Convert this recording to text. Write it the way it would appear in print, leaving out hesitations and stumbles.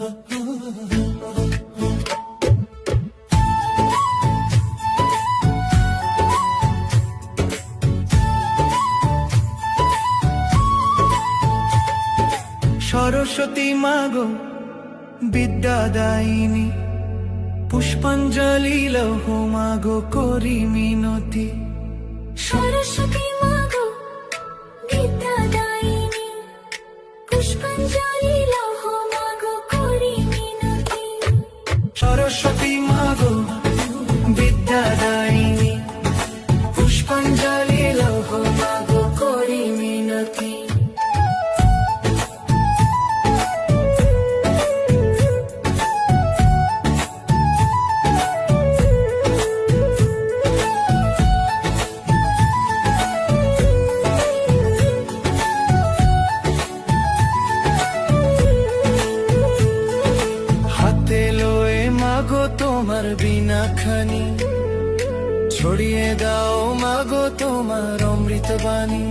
সরস্বতী মাগো বিদ্যাদায়িনী, পুষ্পাঞ্জলি লৌহ মাগো করি মিনতি। সরস্বতী মাগো বিদ্যাদায়িনী, পুষ্পাঞ্জলি লৌহ মাগো করি মিনতি। সরস্বতী মাগো বিদ্যাদায়িনী, পুষ্পাঞ্জলি লৌহ মাগো করি মিনতি। মাগো তোমার বিনা খানি, ছড়িয়ে দাও মাগো তোমার অমৃত বাণী।